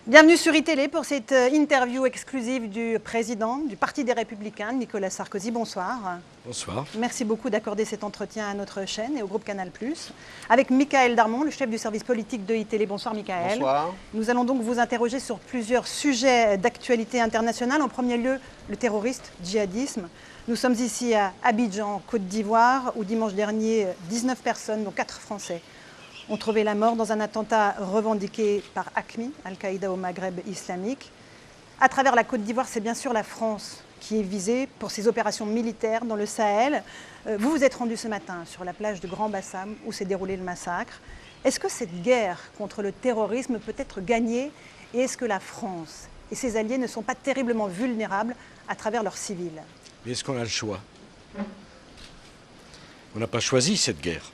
Bienvenue sur iTélé pour cette interview exclusive du président du Parti des Républicains, Nicolas Sarkozy. Bonsoir. Bonsoir. Merci beaucoup d'accorder cet entretien à notre chaîne et au groupe Canal+. Avec Michaël Darmon, le chef du service politique de iTélé. Bonsoir Michaël. Bonsoir. Nous allons donc vous interroger sur plusieurs sujets d'actualité internationale. En premier lieu, le terroriste, djihadisme. Nous sommes ici à Abidjan, Côte d'Ivoire, où dimanche dernier, 19 personnes, dont 4 Français, ont trouvé la mort dans un attentat revendiqué par AQMI, Al-Qaïda au Maghreb islamique. À travers la Côte d'Ivoire, c'est bien sûr la France qui est visée pour ses opérations militaires dans le Sahel. Vous vous êtes rendu ce matin sur la plage de Grand Bassam où s'est déroulé le massacre. Est-ce que cette guerre contre le terrorisme peut être gagnée et est-ce que la France et ses alliés ne sont pas terriblement vulnérables à travers leurs civils? Mais est-ce qu'on a le choix? On n'a pas choisi cette guerre.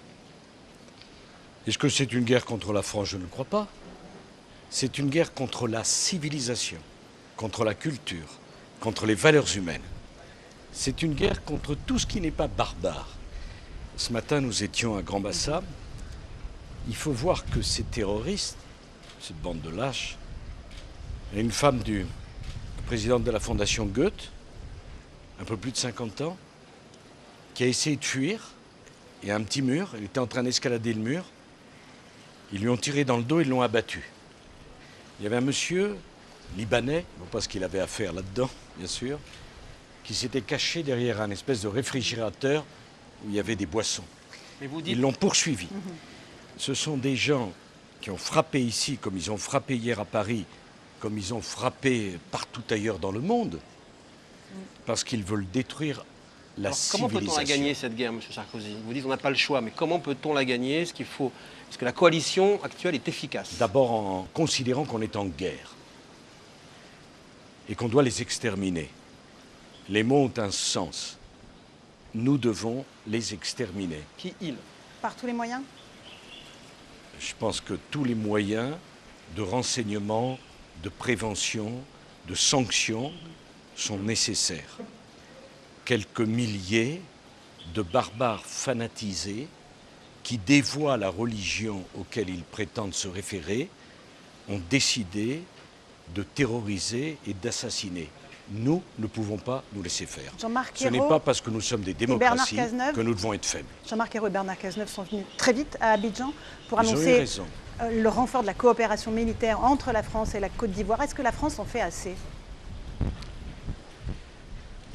Est-ce que c'est une guerre contre la France? Je ne crois pas. C'est une guerre contre la civilisation, contre la culture, contre les valeurs humaines. C'est une guerre contre tout ce qui n'est pas barbare. Ce matin, nous étions à Grand Bassam. Il faut voir que ces terroristes, cette bande de lâches, il y a une femme du présidente de la Fondation Goethe, un peu plus de 50 ans, qui a essayé de fuir. Il y a un petit mur, elle était en train d'escalader le mur. Ils lui ont tiré dans le dos, ils l'ont abattu. Il y avait un monsieur libanais, non pas ce qu'il avait à faire là-dedans, bien sûr, qui s'était caché derrière un espèce de réfrigérateur où il y avait des boissons. Ils l'ont poursuivi. Ce sont des gens qui ont frappé ici, comme ils ont frappé hier à Paris, comme ils ont frappé partout ailleurs dans le monde, parce qu'ils veulent détruire la civilisation. Comment peut-on la gagner cette guerre, M. Sarkozy? Vous dites qu'on n'a pas le choix, mais comment peut-on la gagner? Est-ce que la coalition actuelle est efficace? D'abord en considérant qu'on est en guerre et qu'on doit les exterminer. Les mots ont un sens. Nous devons les exterminer. Qui ils? Par tous les moyens? Je pense que tous les moyens de renseignement, de prévention, de sanction sont nécessaires. Quelques milliers de barbares fanatisés qui dévoient la religion auquel ils prétendent se référer ont décidé de terroriser et d'assassiner. Nous ne pouvons pas nous laisser faire. Ce n'est pas parce que nous sommes des démocraties que nous devons être faibles. Jean-Marc Ayrault et Bernard Cazeneuve sont venus très vite à Abidjan pour annoncer le renfort de la coopération militaire entre la France et la Côte d'Ivoire. Est-ce que la France en fait assez?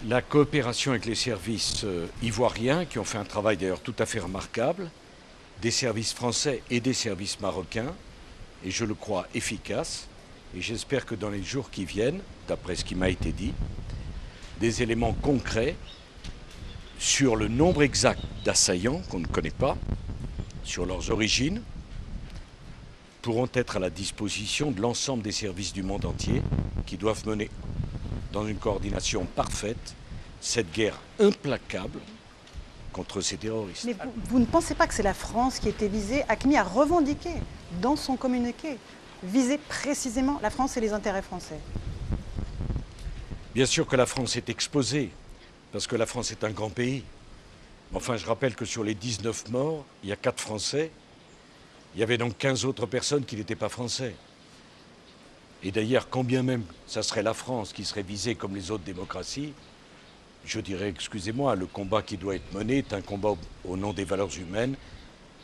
La coopération avec les services ivoiriens, qui ont fait un travail d'ailleurs tout à fait remarquable, des services français et des services marocains, et je le crois efficace, et j'espère que dans les jours qui viennent, d'après ce qui m'a été dit, des éléments concrets sur le nombre exact d'assaillants qu'on ne connaît pas, sur leurs origines, pourront être à la disposition de l'ensemble des services du monde entier qui doivent mener dans une coordination parfaite cette guerre implacable contre ces terroristes. Mais vous ne pensez pas que c'est la France qui était visée? AQMI a revendiqué dans son communiqué, viser précisément la France et les intérêts français. Bien sûr que la France est exposée, parce que la France est un grand pays. Enfin, je rappelle que sur les 19 morts, il y a 4 Français. Il y avait donc 15 autres personnes qui n'étaient pas français. Et d'ailleurs, quand bien même ça serait la France qui serait visée comme les autres démocraties, je dirais, excusez-moi, le combat qui doit être mené est un combat au nom des valeurs humaines,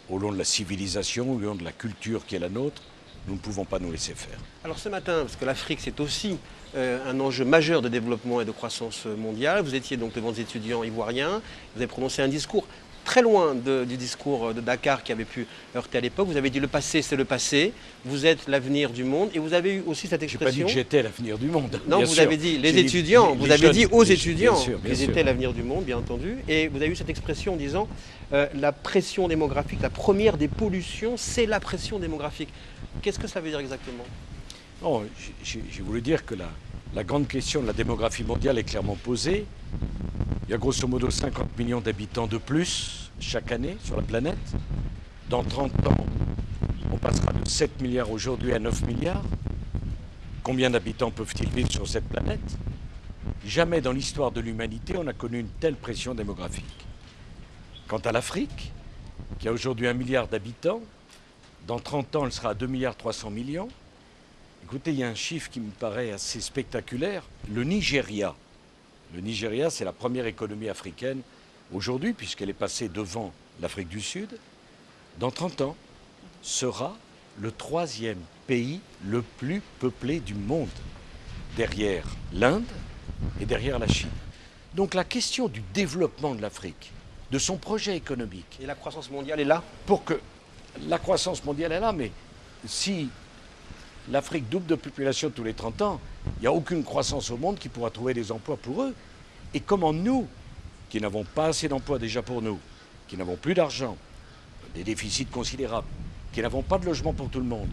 au nom de la civilisation, au nom de la culture qui est la nôtre. Nous ne pouvons pas nous laisser faire. Alors ce matin, parce que l'Afrique c'est aussi un enjeu majeur de développement et de croissance mondiale, vous étiez donc devant des étudiants ivoiriens, vous avez prononcé un discours très loin du discours de Dakar qui avait pu heurter à l'époque. Vous avez dit le passé, c'est le passé, vous êtes l'avenir du monde, et vous avez eu aussi cette expression... Je n'ai pas dit que j'étais l'avenir du monde. Non, vous avez dit les étudiants, vous avez dit aux étudiants qu'ils étaient l'avenir du monde, bien entendu, et vous avez eu cette expression en disant la pression démographique, la première des pollutions, c'est la pression démographique. Qu'est-ce que ça veut dire exactement? Non, j'ai voulu dire que la grande question de la démographie mondiale est clairement posée. Il y a grosso modo 50 millions d'habitants de plus chaque année sur la planète. Dans 30 ans, on passera de 7 milliards aujourd'hui à 9 milliards. Combien d'habitants peuvent-ils vivre sur cette planète? Jamais dans l'histoire de l'humanité, on a connu une telle pression démographique. Quant à l'Afrique, qui a aujourd'hui 1 milliard d'habitants, dans 30 ans, elle sera à 2,3 milliards. Écoutez, il y a un chiffre qui me paraît assez spectaculaire. Le Nigeria, c'est la première économie africaine aujourd'hui, puisqu'elle est passée devant l'Afrique du Sud. Dans 30 ans, sera le 3e pays le plus peuplé du monde, derrière l'Inde et derrière la Chine. Donc la question du développement de l'Afrique, de son projet économique. Et la croissance mondiale est là? Pour que la croissance mondiale est là, mais si l'Afrique double de population tous les 30 ans, il n'y a aucune croissance au monde qui pourra trouver des emplois pour eux. Et comment nous, qui n'avons pas assez d'emplois déjà pour nous, qui n'avons plus d'argent, des déficits considérables, qui n'avons pas de logement pour tout le monde,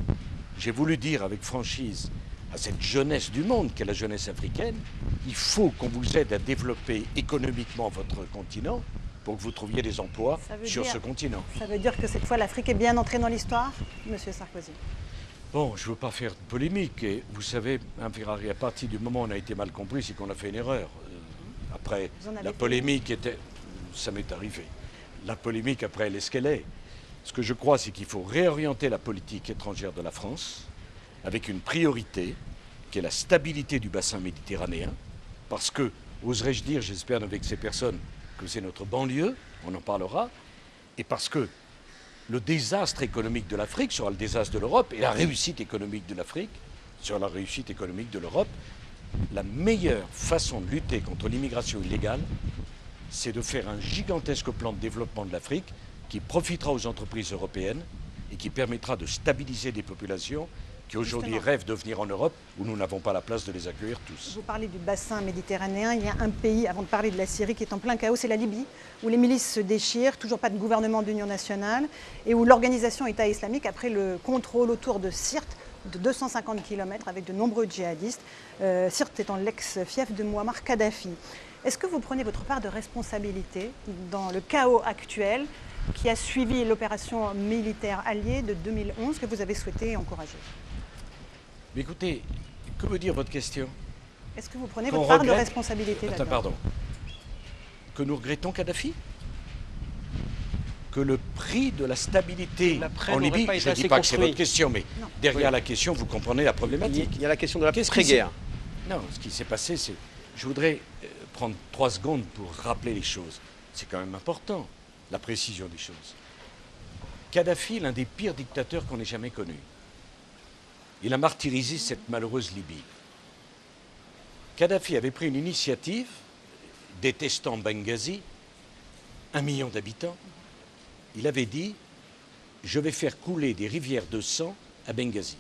j'ai voulu dire avec franchise à cette jeunesse du monde qu'est la jeunesse africaine, il faut qu'on vous aide à développer économiquement votre continent pour que vous trouviez des emplois sur ce continent. Ça veut dire que cette fois l'Afrique est bien entrée dans l'histoire, Monsieur Sarkozy? Bon, je ne veux pas faire de polémique. Et vous savez, Ferrari, à partir du moment où on a été mal compris, c'est qu'on a fait une erreur. Après, la polémique était... Ça m'est arrivé. La polémique, après, elle est ce qu'elle est. Ce que je crois, c'est qu'il faut réorienter la politique étrangère de la France avec une priorité qui est la stabilité du bassin méditerranéen. Parce que, oserais-je dire, j'espère ne vexer personne, que c'est notre banlieue, on en parlera, et parce que le désastre économique de l'Afrique sera le désastre de l'Europe, et la réussite économique de l'Afrique sera la réussite économique de l'Europe. La meilleure façon de lutter contre l'immigration illégale, c'est de faire un gigantesque plan de développement de l'Afrique qui profitera aux entreprises européennes et qui permettra de stabiliser des populations qui aujourd'hui rêvent de venir en Europe où nous n'avons pas la place de les accueillir tous. Vous parlez du bassin méditerranéen, il y a un pays, avant de parler de la Syrie, qui est en plein chaos, c'est la Libye, où les milices se déchirent, toujours pas de gouvernement d'union nationale, et où l'organisation État islamique a pris le contrôle autour de Sirte, de 250 km, avec de nombreux djihadistes, Sirte étant l'ex-fief de Mouammar Kadhafi. Est-ce que vous prenez votre part de responsabilité dans le chaos actuel qui a suivi l'opération militaire alliée de 2011 que vous avez souhaité encourager? Mais écoutez, que veut dire votre question? Est-ce que vous prenez votre part de responsabilité là-dedans? Pardon. Que nous regrettons Kadhafi? Que le prix de la stabilité en Libye, je ne dis pas que c'est votre question, mais derrière la question, vous comprenez la problématique. Il y a la question de la pré-guerre. Non, ce qui s'est passé, c'est... Je voudrais prendre 3 secondes pour rappeler les choses. C'est quand même important, la précision des choses. Kadhafi, l'un des pires dictateurs qu'on ait jamais connus. Il a martyrisé cette malheureuse Libye. Kadhafi avait pris une initiative, détestant Benghazi, 1 million d'habitants. Il avait dit « Je vais faire couler des rivières de sang à Benghazi ».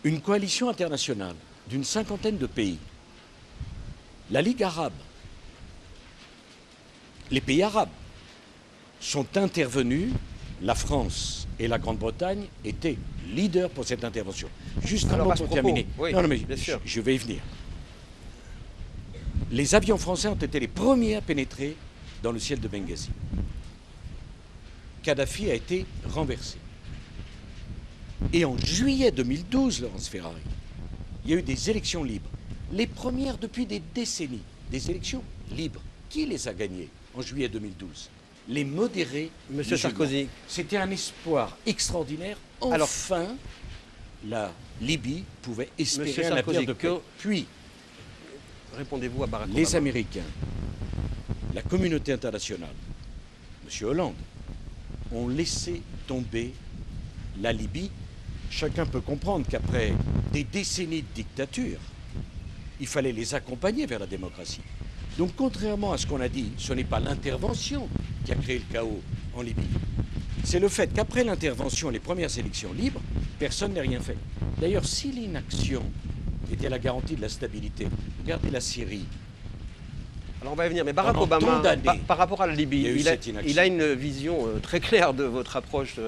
Une coalition internationale d'une 50aine de pays, la Ligue arabe, les pays arabes sont intervenus. La France et la Grande-Bretagne étaient leaders pour cette intervention. Juste un mot pour terminer. Oui, non, mais bien sûr. Je vais y venir. Les avions français ont été les premiers à pénétrer dans le ciel de Benghazi. Kadhafi a été renversé. Et en juillet 2012, Laurence Ferrari, il y a eu des élections libres. Les premières depuis des décennies. Des élections libres. Qui les a gagnées en juillet 2012? Les modérés. Monsieur Sarkozy. C'était un espoir extraordinaire. Enfin, la Libye pouvait espérer un avenir de paix. Puis, répondez-vous à Barack Obama. Les Américains, la communauté internationale, M. Hollande, ont laissé tomber la Libye. Chacun peut comprendre qu'après des décennies de dictature, il fallait les accompagner vers la démocratie. Donc, contrairement à ce qu'on a dit, ce n'est pas l'intervention qui a créé le chaos en Libye. C'est le fait qu'après l'intervention, les premières élections libres, personne n'a rien fait. D'ailleurs, si l'inaction était la garantie de la stabilité, regardez la Syrie. Alors on va y venir, mais Barack Obama, par rapport à la Libye, il a une vision très claire de votre approche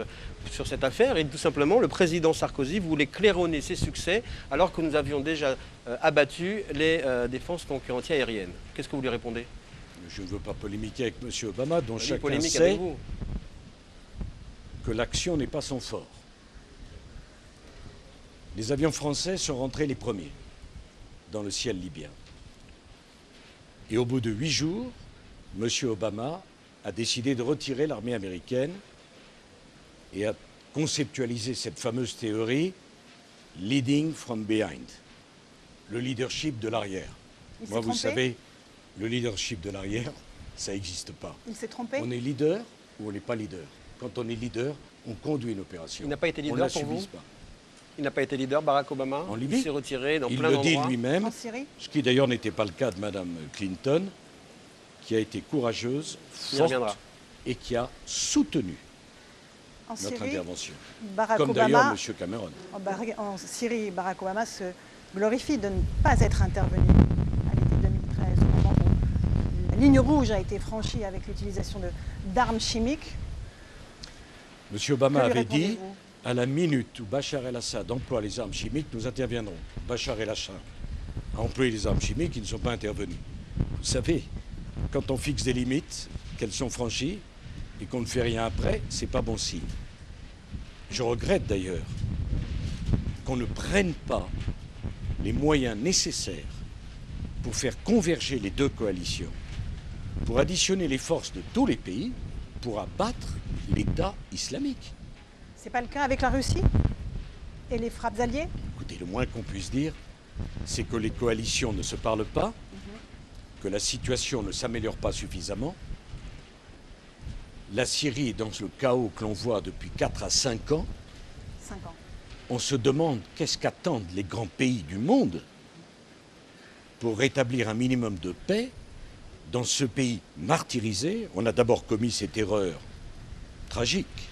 sur cette affaire. Et tout simplement, le président Sarkozy voulait claironner ses succès alors que nous avions déjà abattu les défenses donc anti-aériennes. Qu'est-ce que vous lui répondez? Je ne veux pas polémiquer avec M. Obama, dont chacun sait que l'action n'est pas son fort. Les avions français sont rentrés les premiers dans le ciel libyen. Et au bout de 8 jours, M. Obama a décidé de retirer l'armée américaine et a conceptualisé cette fameuse théorie leading from behind, le leadership de l'arrière. Moi, vous savez, le leadership de l'arrière, ça n'existe pas. Il s'est trompé? On est leader ou on n'est pas leader. Quand on est leader, on conduit une opération. Il n'a pas été leader on ne la pour vous? subisse pas. Il n'a pas été leader, Barack Obama? En Libye? Il s'est retiré dans il plein d'endroits. Il le dit lui-même, En Syrie? ce qui d'ailleurs n'était pas le cas de Mme Clinton, qui a été courageuse, forte et qui a soutenu notre intervention. Barack comme Obama, d'ailleurs M. Cameron. En Syrie, Barack Obama se glorifie de ne pas être intervenu à l'été 2013, au moment où la ligne rouge a été franchie avec l'utilisation d'armes chimiques. M. Obama avait dit, à la minute où Bachar el-Assad emploie les armes chimiques, nous interviendrons. Bachar el-Assad a employé les armes chimiques, ils ne sont pas intervenus. Vous savez, quand on fixe des limites, qu'elles sont franchies, et qu'on ne fait rien après, c'est pas bon signe. Je regrette d'ailleurs qu'on ne prenne pas les moyens nécessaires pour faire converger les deux coalitions, pour additionner les forces de tous les pays, pour abattre l'État islamique. Ce n'est pas le cas avec la Russie et les frappes alliées? Écoutez, le moins qu'on puisse dire, c'est que les coalitions ne se parlent pas, que la situation ne s'améliore pas suffisamment. La Syrie est dans le chaos que l'on voit depuis 4 à 5 ans. 5 ans. On se demande qu'est-ce qu'attendent les grands pays du monde pour rétablir un minimum de paix dans ce pays martyrisé. On a d'abord commis cette erreur tragique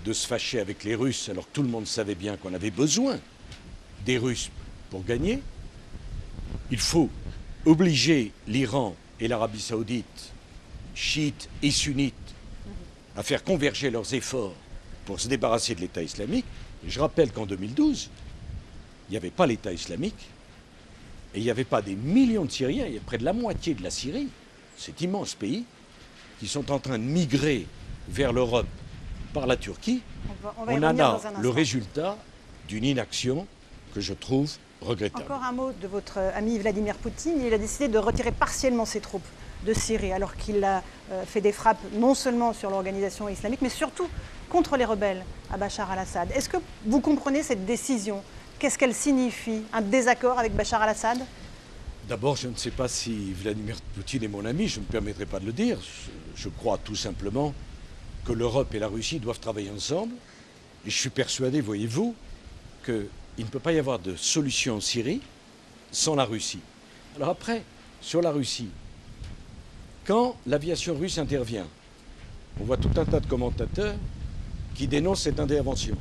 de se fâcher avec les Russes alors que tout le monde savait bien qu'on avait besoin des Russes pour gagner. Il faut obliger l'Iran et l'Arabie saoudite, chiites et sunnites, à faire converger leurs efforts pour se débarrasser de l'État islamique. Et je rappelle qu'en 2012, il n'y avait pas l'État islamique et il n'y avait pas des millions de Syriens, il y a près de la moitié de la Syrie, cet immense pays, qui sont en train de migrer vers l'Europe par la Turquie. On en a le résultat d'une inaction que je trouve regrettable. Encore un mot de votre ami Vladimir Poutine. Il a décidé de retirer partiellement ses troupes de Syrie, alors qu'il a fait des frappes non seulement sur l'organisation islamique, mais surtout contre les rebelles à Bachar al-Assad. Est-ce que vous comprenez cette décision? Qu'est-ce qu'elle signifie? Un désaccord avec Bachar al-Assad? D'abord, je ne sais pas si Vladimir Poutine est mon ami, je ne me permettrai pas de le dire. Je crois tout simplement que l'Europe et la Russie doivent travailler ensemble. Et je suis persuadé, voyez-vous, qu'il ne peut pas y avoir de solution en Syrie sans la Russie. Alors après, sur la Russie, quand l'aviation russe intervient, on voit tout un tas de commentateurs qui dénoncent cette intervention.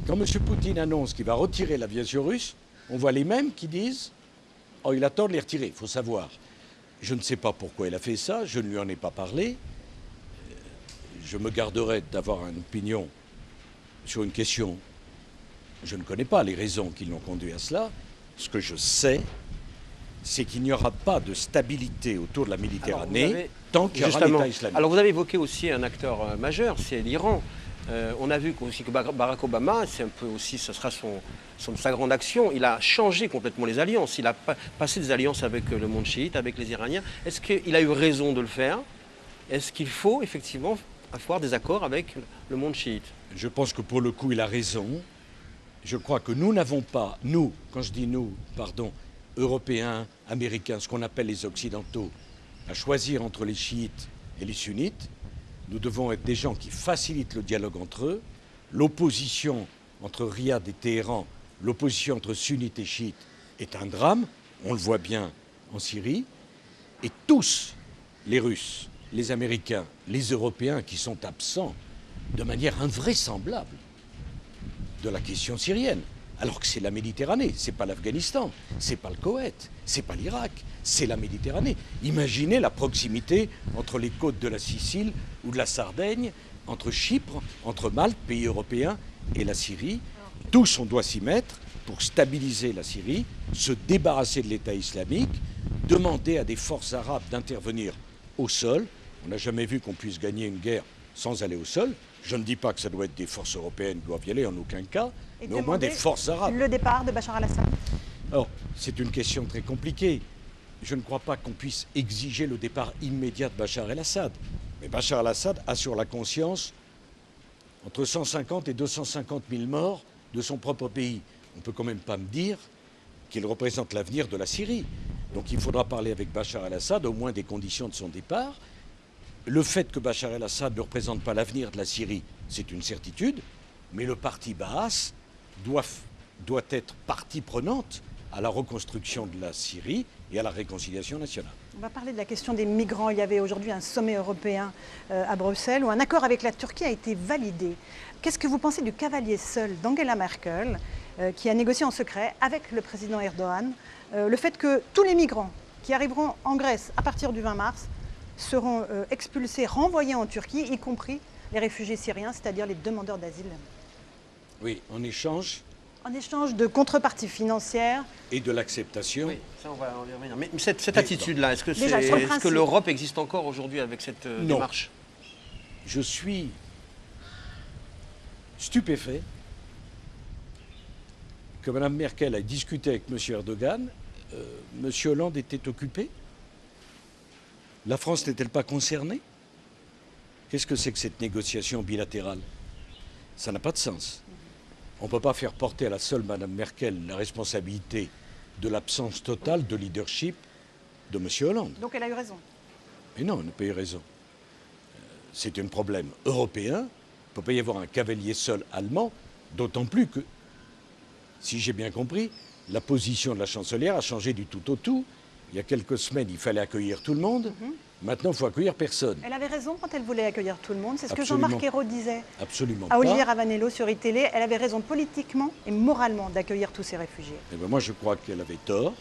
Quand M. Poutine annonce qu'il va retirer l'aviation russe, on voit les mêmes qui disent « Oh, il a tort de les retirer, il faut savoir ». Je ne sais pas pourquoi il a fait ça, je ne lui en ai pas parlé. Je me garderai d'avoir une opinion sur une question. Je ne connais pas les raisons qui l'ont conduit à cela. Ce que je sais, c'est qu'il n'y aura pas de stabilité autour de la Méditerranée tant qu'il y aura l'État islamique. Alors vous avez évoqué aussi un acteur majeur, c'est l'Iran. On a vu aussi que Barack Obama, c'est un peu aussi, ce sera sa grande action. Il a changé complètement les alliances. Il a passé des alliances avec le monde chiite, avec les Iraniens. Est-ce qu'il a eu raison de le faire? Est-ce qu'il faut effectivement avoir des accords avec le monde chiite? Je pense que pour le coup, il a raison. Je crois que nous n'avons pas, nous, quand je dis nous, pardon, Européens, Américains, ce qu'on appelle les Occidentaux, à choisir entre les chiites et les sunnites. Nous devons être des gens qui facilitent le dialogue entre eux. L'opposition entre Riyad et Téhéran, l'opposition entre sunnites et chiites est un drame. On le voit bien en Syrie. Et tous, les Russes, les Américains, les Européens qui sont absents de manière invraisemblable de la question syrienne, alors que c'est la Méditerranée, c'est pas l'Afghanistan, c'est pas le Koweït, c'est pas l'Irak, c'est la Méditerranée. Imaginez la proximité entre les côtes de la Sicile ou de la Sardaigne, entre Chypre, entre Malte, pays européen, et la Syrie. Tous, on doit s'y mettre pour stabiliser la Syrie, se débarrasser de l'État islamique, demander à des forces arabes d'intervenir au sol. On n'a jamais vu qu'on puisse gagner une guerre sans aller au sol. Je ne dis pas que ça doit être des forces européennes qui doivent y aller, en aucun cas, mais au moins des forces arabes. Le départ de Bachar al-Assad? Alors, c'est une question très compliquée. Je ne crois pas qu'on puisse exiger le départ immédiat de Bachar el-Assad. Mais Bachar el-Assad a sur la conscience entre 150 et 250 000 morts de son propre pays. on ne peut quand même pas me dire qu'il représente l'avenir de la Syrie. Donc il faudra parler avec Bachar el-Assad, au moins des conditions de son départ. Le fait que Bachar el-Assad ne représente pas l'avenir de la Syrie, c'est une certitude, mais le parti Baas doit être partie prenante à la reconstruction de la Syrie et à la réconciliation nationale. On va parler de la question des migrants. Il y avait aujourd'hui un sommet européen à Bruxelles où un accord avec la Turquie a été validé. Qu'est-ce que vous pensez du cavalier seul d'Angela Merkel qui a négocié en secret avec le président Erdogan le fait que tous les migrants qui arriveront en Grèce à partir du 20 mars seront expulsés, renvoyés en Turquie, y compris les réfugiés syriens, c'est-à-dire les demandeurs d'asile? Oui, en échange de contreparties financières. Et de l'acceptation. Oui, ça on va y revenir. Mais cette attitude-là, est-ce que l'Europe existe encore aujourd'hui avec cette démarche? Je suis stupéfait que Mme Merkel a discuté avec M. Erdogan. M. Hollande était occupé. La France n'est-elle pas concernée? Qu'est-ce que c'est que cette négociation bilatérale? Ça n'a pas de sens. On ne peut pas faire porter à la seule Mme Merkel la responsabilité de l'absence totale de leadership de M. Hollande. Donc elle a eu raison. Mais non, elle n'a pas eu raison. C'est un problème européen. Il ne peut pas y avoir un cavalier seul allemand, d'autant plus que, si j'ai bien compris, la position de la chancelière a changé du tout au tout. Il y a quelques semaines, il fallait accueillir tout le monde. Maintenant, il faut accueillir personne. Elle avait raison quand elle voulait accueillir tout le monde. C'est ce que Absolument. Jean-Marc Ayrault disait Absolument à Olivier pas. Ravanello sur iTélé. Elle avait raison politiquement et moralement d'accueillir tous ces réfugiés. Eh bien, moi, je crois qu'elle avait tort.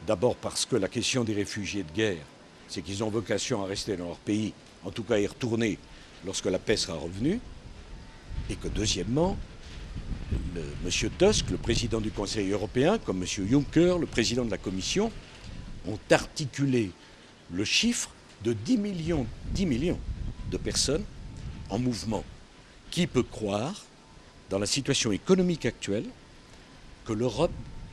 D'abord parce que la question des réfugiés de guerre, c'est qu'ils ont vocation à rester dans leur pays, en tout cas à y retourner lorsque la paix sera revenue. Et que deuxièmement, M. Tusk, le président du Conseil européen, comme M. Juncker, le président de la Commission, ont articulé le chiffre de 10 millions de personnes en mouvement. Qui peut croire, dans la situation économique actuelle, que l'Europe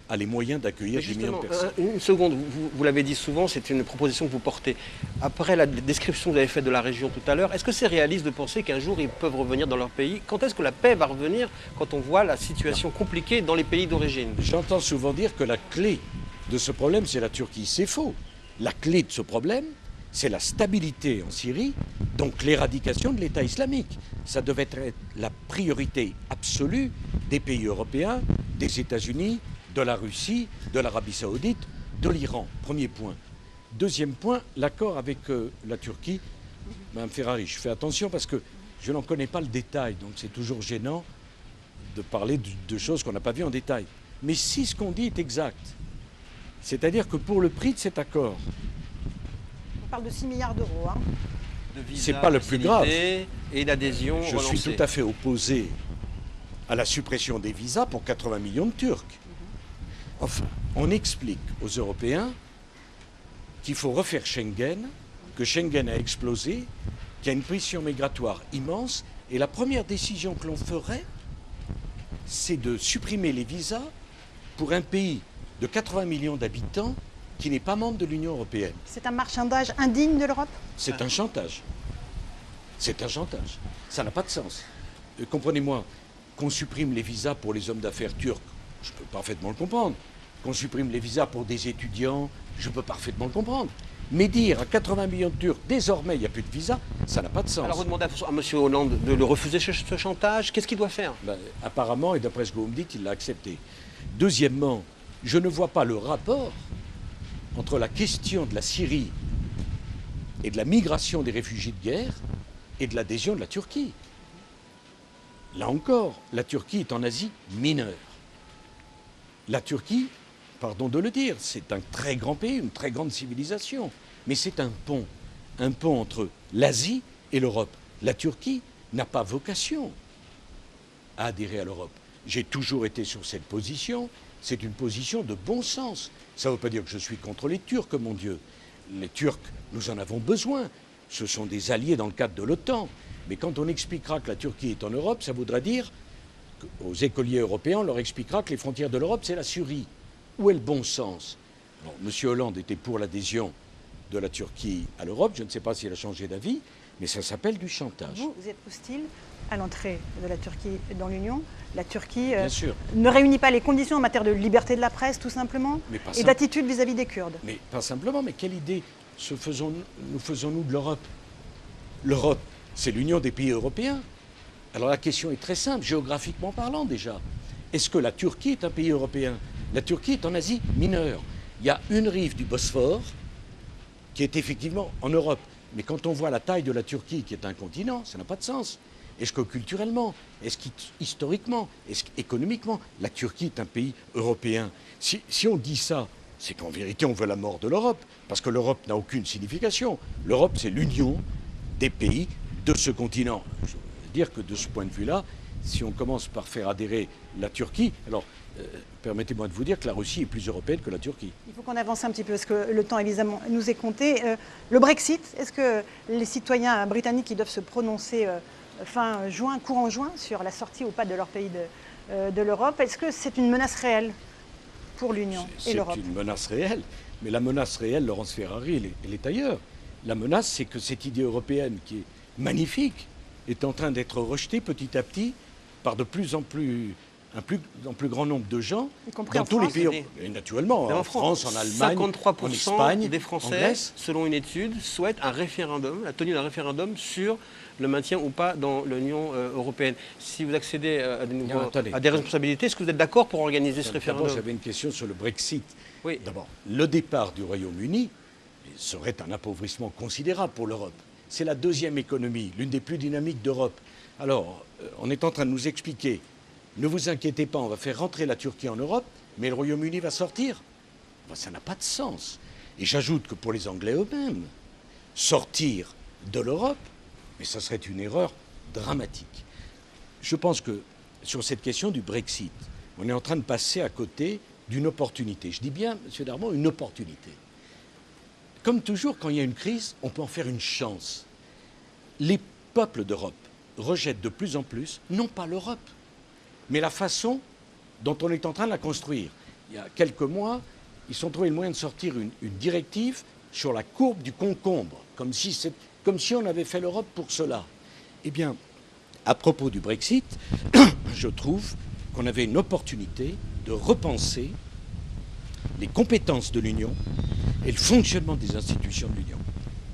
a les moyens d'accueillir 10 millions de personnes? Une seconde, vous l'avez dit souvent, c'est une proposition que vous portez. Après la description que vous avez faite de la région tout à l'heure, est-ce que c'est réaliste de penser qu'un jour ils peuvent revenir dans leur pays? Quand est-ce que la paix va revenir quand on voit la situation compliquée dans les pays d'origine? J'entends souvent dire que la clé de ce problème, c'est la Turquie. C'est faux. La clé de ce problème, c'est la stabilité en Syrie, donc l'éradication de l'État islamique. Ça devait être la priorité absolue des pays européens, des États-Unis, de la Russie, de l'Arabie saoudite, de l'Iran. Premier point. Deuxième point, l'accord avec la Turquie. Mme Ferrari, je fais attention parce que je n'en connais pas le détail, donc c'est toujours gênant de parler de choses qu'on n'a pas vues en détail. Mais si ce qu'on dit est exact, c'est-à-dire que pour le prix de cet accord, On parle de 6 milliards d'euros. Hein. C'est pas le plus grave. Et d'adhésion je suis tout à fait opposé à la suppression des visas pour 80 millions de Turcs. Enfin, on explique aux Européens qu'il faut refaire Schengen, que Schengen a explosé, qu'il y a une pression migratoire immense, et la première décision que l'on ferait, c'est de supprimer les visas pour un pays de 80 millions d'habitants qui n'est pas membre de l'Union européenne. C'est un marchandage indigne de l'Europe? C'est un chantage. C'est un chantage. Ça n'a pas de sens. Comprenez-moi, qu'on supprime les visas pour les hommes d'affaires turcs, je peux parfaitement le comprendre. Qu'on supprime les visas pour des étudiants, je peux parfaitement le comprendre. Mais dire à 80 millions de Turcs, désormais, il n'y a plus de visa, ça n'a pas de sens. Alors vous demandez à M. Hollande de le refuser ce chantage. Qu'est-ce qu'il doit faire? Apparemment, et d'après ce que vous me dites, il l'a accepté. Deuxièmement, je ne vois pas le rapport entre la question de la Syrie et de la migration des réfugiés de guerre et de l'adhésion de la Turquie. Là encore, la Turquie est en Asie mineure. La Turquie, pardon de le dire, c'est un très grand pays, une très grande civilisation. Mais c'est un pont entre l'Asie et l'Europe. La Turquie n'a pas vocation à adhérer à l'Europe. J'ai toujours été sur cette position. C'est une position de bon sens. Ça ne veut pas dire que je suis contre les Turcs, mon Dieu. Les Turcs, nous en avons besoin. Ce sont des alliés dans le cadre de l'OTAN. Mais quand on expliquera que la Turquie est en Europe, ça voudra dire qu'aux écoliers européens, on leur expliquera que les frontières de l'Europe, c'est la Syrie. Où est le bon sens? Alors, M. Hollande était pour l'adhésion de la Turquie à l'Europe. Je ne sais pas s'il a changé d'avis. Mais ça s'appelle du chantage. Vous êtes hostile à l'entrée de la Turquie dans l'Union. La Turquie Bien sûr. ne réunit pas les conditions en matière de liberté de la presse, tout simplement, et d'attitude vis-à-vis des Kurdes. Mais pas simplement, mais quelle idée nous faisons-nous de l'Europe? L'Europe, c'est l'union des pays européens. Alors la question est très simple, géographiquement parlant déjà. Est-ce que la Turquie est un pays européen? La Turquie est en Asie mineure. Il y a une rive du Bosphore qui est effectivement en Europe. Mais quand on voit la taille de la Turquie, qui est un continent, ça n'a pas de sens. Est-ce que culturellement, est-ce qu'historiquement, est-ce qu'économiquement, la Turquie est un pays européen? Si on dit ça, c'est qu'en vérité, on veut la mort de l'Europe, parce que l'Europe n'a aucune signification. L'Europe, c'est l'union des pays de ce continent. Je veux dire que de ce point de vue-là, si on commence par faire adhérer la Turquie, alors permettez-moi de vous dire que la Russie est plus européenne que la Turquie. Il faut qu'on avance un petit peu, parce que le temps, évidemment, nous est compté. Le Brexit, est-ce que les citoyens britanniques qui doivent se prononcer fin juin, courant juin, sur la sortie ou pas de leur pays de l'Europe, est-ce que c'est une menace réelle pour l'Union et l'Europe? C'est une menace réelle, mais la menace réelle, Laurence Ferrari, elle est ailleurs. La menace, c'est que cette idée européenne, qui est magnifique, est en train d'être rejetée petit à petit par de plus en plus grand nombre de gens dans tous les pays. Et naturellement, en France, en Allemagne, 53% en Espagne, des en Français, Grèce. selon une étude, souhaitent un référendum, la tenue d'un référendum sur le maintien ou pas dans l'Union européenne. Si vous accédez à des responsabilités, est-ce que vous êtes d'accord pour organiser ce référendum? J'avais une question sur le Brexit. Oui. D'abord, le départ du Royaume-Uni serait un appauvrissement considérable pour l'Europe. C'est la deuxième économie, l'une des plus dynamiques d'Europe. Alors, on est en train de nous expliquer, ne vous inquiétez pas, on va faire rentrer la Turquie en Europe, mais le Royaume-Uni va sortir. Ben, ça n'a pas de sens. Et j'ajoute que pour les Anglais eux-mêmes, sortir de l'Europe, mais ça serait une erreur dramatique. Je pense que sur cette question du Brexit, on est en train de passer à côté d'une opportunité. Je dis bien, M. Darmon, une opportunité. Comme toujours, quand il y a une crise, on peut en faire une chance. Les peuples d'Europe rejettent de plus en plus, non pas l'Europe, mais la façon dont on est en train de la construire. Il y a quelques mois, ils ont trouvé le moyen de sortir une directive sur la courbe du concombre, comme si on avait fait l'Europe pour cela. Eh bien, à propos du Brexit, je trouve qu'on avait une opportunité de repenser les compétences de l'Union et le fonctionnement des institutions de l'Union.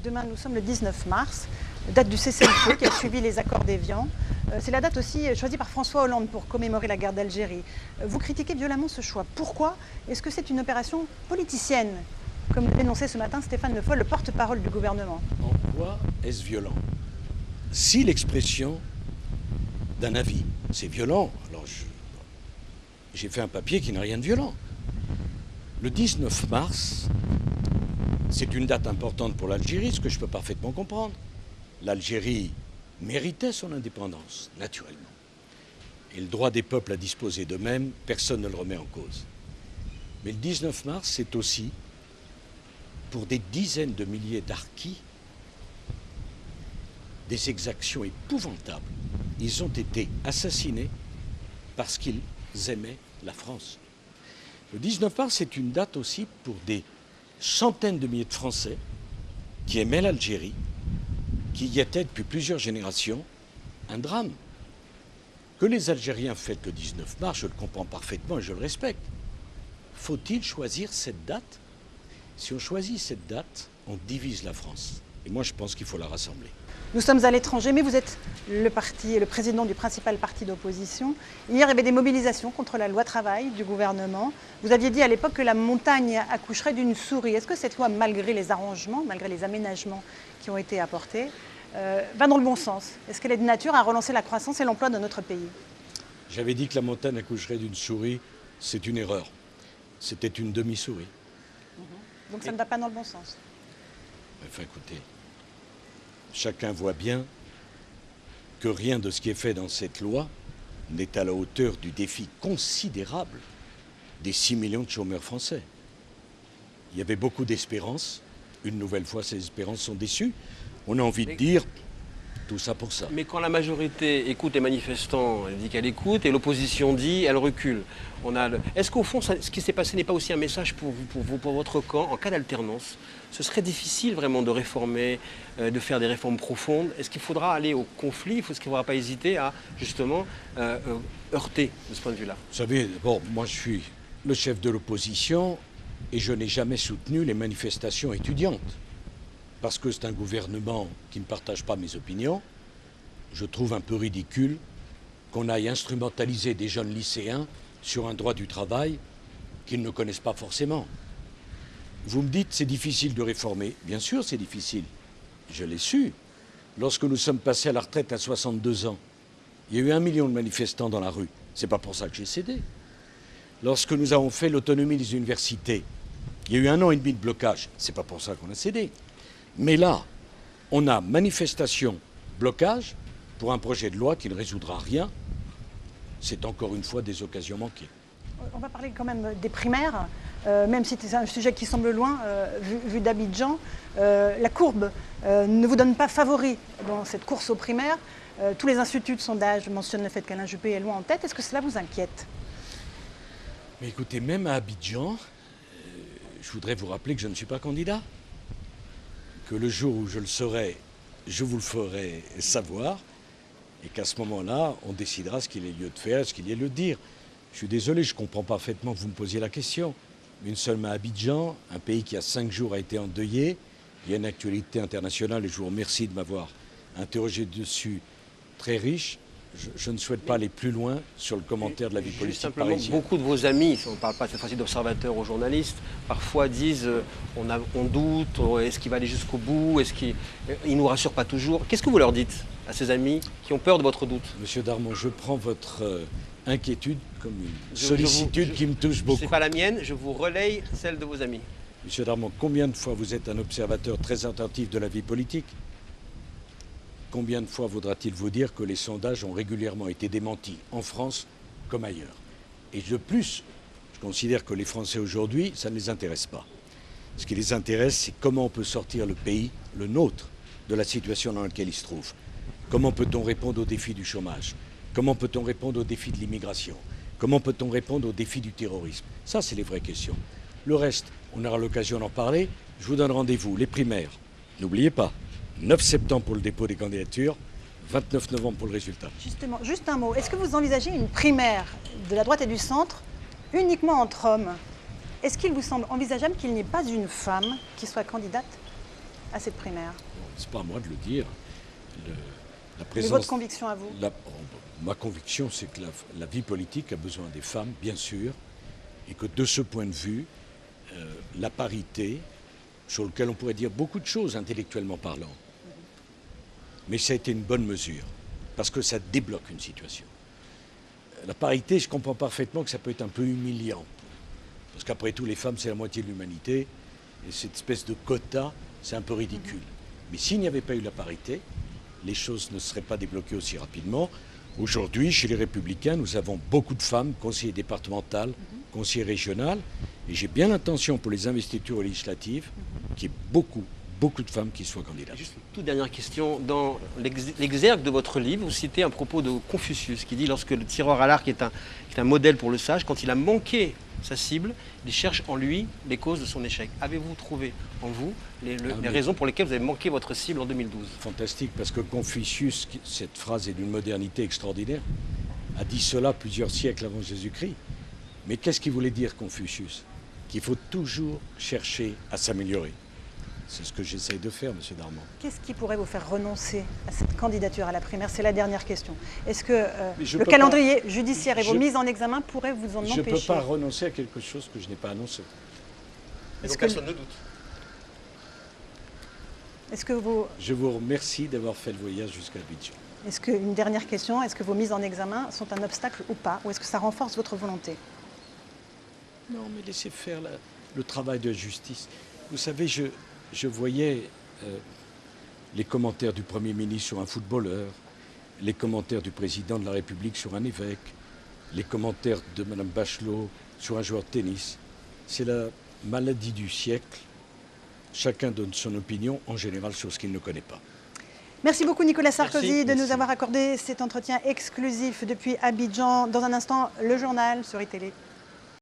Demain, nous sommes le 19 mars, date du cessez-le-feu qui a suivi les accords d'Évian. C'est la date aussi choisie par François Hollande pour commémorer la guerre d'Algérie. Vous critiquez violemment ce choix. Pourquoi? Est-ce que c'est une opération politicienne, comme le dénonçait ce matin Stéphane Le Foll, le porte-parole du gouvernement? En quoi est-ce violent? Si l'expression d'un avis, c'est violent, alors j'ai fait un papier qui n'a rien de violent. Le 19 mars, c'est une date importante pour l'Algérie, ce que je peux parfaitement comprendre. L'Algérie méritait son indépendance, naturellement. Et le droit des peuples à disposer d'eux-mêmes, personne ne le remet en cause. Mais le 19 mars, c'est aussi, pour des dizaines de milliers d'harkis, des exactions épouvantables. Ils ont été assassinés parce qu'ils aimaient la France. Le 19 mars, c'est une date aussi pour des centaines de milliers de Français qui aimaient l'Algérie, qui y étaient depuis plusieurs générations, un drame. Que les Algériens fêtent le 19 mars, je le comprends parfaitement et je le respecte. Faut-il choisir cette date? Si on choisit cette date, on divise la France. Et moi, je pense qu'il faut la rassembler. Nous sommes à l'étranger, mais vous êtes le président du principal parti d'opposition. Hier, il y avait des mobilisations contre la loi travail du gouvernement. Vous aviez dit à l'époque que la montagne accoucherait d'une souris. Est-ce que cette loi, malgré les arrangements, malgré les aménagements qui ont été apportés, va dans le bon sens? Est-ce qu'elle est de nature à relancer la croissance et l'emploi dans notre pays? J'avais dit que la montagne accoucherait d'une souris. C'est une erreur. C'était une demi-souris. Donc ça ne va pas dans le bon sens? Enfin, écoutez, chacun voit bien que rien de ce qui est fait dans cette loi n'est à la hauteur du défi considérable des 6 millions de chômeurs français. Il y avait beaucoup d'espérances. Une nouvelle fois, ces espérances sont déçues. On a envie de dire, tout ça pour ça. Mais quand la majorité écoute les manifestants, elle dit qu'elle écoute, et l'opposition dit, elle recule. Est-ce qu'au fond, ce qui s'est passé n'est pas aussi un message pour votre camp, en cas d'alternance? Ce serait difficile vraiment de réformer, de faire des réformes profondes. Est-ce qu'il faudra aller au conflit? Est-ce qu'il ne faudra pas hésiter à, justement, heurter de ce point de vue-là? Vous savez, bon, moi je suis le chef de l'opposition et je n'ai jamais soutenu les manifestations étudiantes. Parce que c'est un gouvernement qui ne partage pas mes opinions. Je trouve un peu ridicule qu'on aille instrumentaliser des jeunes lycéens sur un droit du travail qu'ils ne connaissent pas forcément. Vous me dites c'est difficile de réformer. Bien sûr c'est difficile. Je l'ai su. Lorsque nous sommes passés à la retraite à 62 ans, il y a eu 1 million de manifestants dans la rue. C'est pas pour ça que j'ai cédé. Lorsque nous avons fait l'autonomie des universités, il y a eu 1 an et demi de blocage. C'est pas pour ça qu'on a cédé. Mais là, on a manifestation, blocage, pour un projet de loi qui ne résoudra rien. C'est encore une fois des occasions manquées. On va parler quand même des primaires, même si c'est un sujet qui semble loin, vu d'Abidjan. La courbe ne vous donne pas favori dans cette course aux primaires. Tous les instituts de sondage mentionnent le fait qu'Alain Juppé est loin en tête. Est-ce que cela vous inquiète? Mais écoutez, même à Abidjan, je voudrais vous rappeler que je ne suis pas candidat. Que le jour où je le serai, je vous le ferai savoir, et qu'à ce moment-là, on décidera ce qu'il est lieu de faire, ce qu'il y a lieu de dire. Je suis désolé, je comprends parfaitement que vous me posiez la question. Mais nous sommes à Abidjan, un pays qui a 5 jours a été endeuillé. Il y a une actualité internationale, et je vous remercie de m'avoir interrogé dessus, très riche. Je ne souhaite pas aller plus loin sur le commentaire de la vie politique simplement, parisienne. beaucoup de vos amis, on ne parle pas cette fois-ci d'observateurs aux journalistes, parfois disent on doute, est-ce qu'il va aller jusqu'au bout, il ne nous rassure pas toujours. Qu'est-ce que vous leur dites à ces amis qui ont peur de votre doute? Monsieur Darmon, je prends votre inquiétude comme une sollicitude qui me touche beaucoup. Ce n'est pas la mienne, je vous relaye celle de vos amis. Monsieur Darmon, combien de fois vous êtes un observateur très attentif de la vie politique? Combien de fois vaudra-t-il vous dire que les sondages ont régulièrement été démentis, en France comme ailleurs? Et de plus, je considère que les Français aujourd'hui, ça ne les intéresse pas. Ce qui les intéresse, c'est comment on peut sortir le pays, le nôtre, de la situation dans laquelle il se trouve. Comment peut-on répondre aux défis du chômage? Comment peut-on répondre aux défis de l'immigration? Comment peut-on répondre aux défis du terrorisme? Ça, c'est les vraies questions. Le reste, on aura l'occasion d'en parler. Je vous donne rendez-vous, les primaires. N'oubliez pas, 9 septembre pour le dépôt des candidatures, 29 novembre pour le résultat. Justement, juste un mot. Est-ce que vous envisagez une primaire de la droite et du centre uniquement entre hommes? Est-ce qu'il vous semble envisageable qu'il n'y ait pas une femme qui soit candidate à cette primaire? C'est pas à moi de le dire. La Mais votre conviction à vous? Ma conviction, c'est que la vie politique a besoin des femmes, bien sûr, et que de ce point de vue, la parité, sur lequel on pourrait dire beaucoup de choses intellectuellement parlant, mais ça a été une bonne mesure, parce que ça débloque une situation. La parité, je comprends parfaitement que ça peut être un peu humiliant, parce qu'après tout, les femmes, c'est la moitié de l'humanité, et cette espèce de quota, c'est un peu ridicule. Mais s'il n'y avait pas eu la parité, les choses ne seraient pas débloquées aussi rapidement. Aujourd'hui, chez les Républicains, nous avons beaucoup de femmes, conseillers départementales, conseillers régionales, et j'ai bien l'intention pour les investitures législatives qu'il y ait beaucoup de femmes qui soient candidates. Juste une toute dernière question. Dans l'exergue de votre livre, vous citez un propos de Confucius qui dit « Lorsque le tireur à l'arc est un modèle pour le sage, quand il a manqué sa cible, il cherche en lui les causes de son échec. » Avez-vous trouvé en vous les raisons pour lesquelles vous avez manqué votre cible en 2012? Fantastique, parce que Confucius, cette phrase est d'une modernité extraordinaire, a dit cela plusieurs siècles avant Jésus-Christ. Mais qu'est-ce qu'il voulait dire, Confucius? Qu'il faut toujours chercher à s'améliorer. C'est ce que j'essaye de faire, M. Darmon. Qu'est-ce qui pourrait vous faire renoncer à cette candidature à la primaire? C'est la dernière question. Est-ce que le calendrier judiciaire et vos mises en examen pourraient vous en empêcher? Je ne peux pas renoncer à quelque chose que je n'ai pas annoncé. Est-ce que personne ne doute? Est-ce que vous... Je vous remercie d'avoir fait le voyage jusqu'à Abidjan. Est-ce que, une dernière question, est-ce que vos mises en examen sont un obstacle ou pas? Ou est-ce que ça renforce votre volonté? Non, mais laissez faire le travail de justice. Vous savez, je voyais les commentaires du Premier ministre sur un footballeur, les commentaires du Président de la République sur un évêque, les commentaires de Mme Bachelot sur un joueur de tennis. C'est la maladie du siècle. Chacun donne son opinion, en général, sur ce qu'il ne connaît pas. Merci beaucoup Nicolas Sarkozy de nous Merci. avoir accordé cet entretien exclusif depuis Abidjan. Dans un instant, le journal sur iTélé.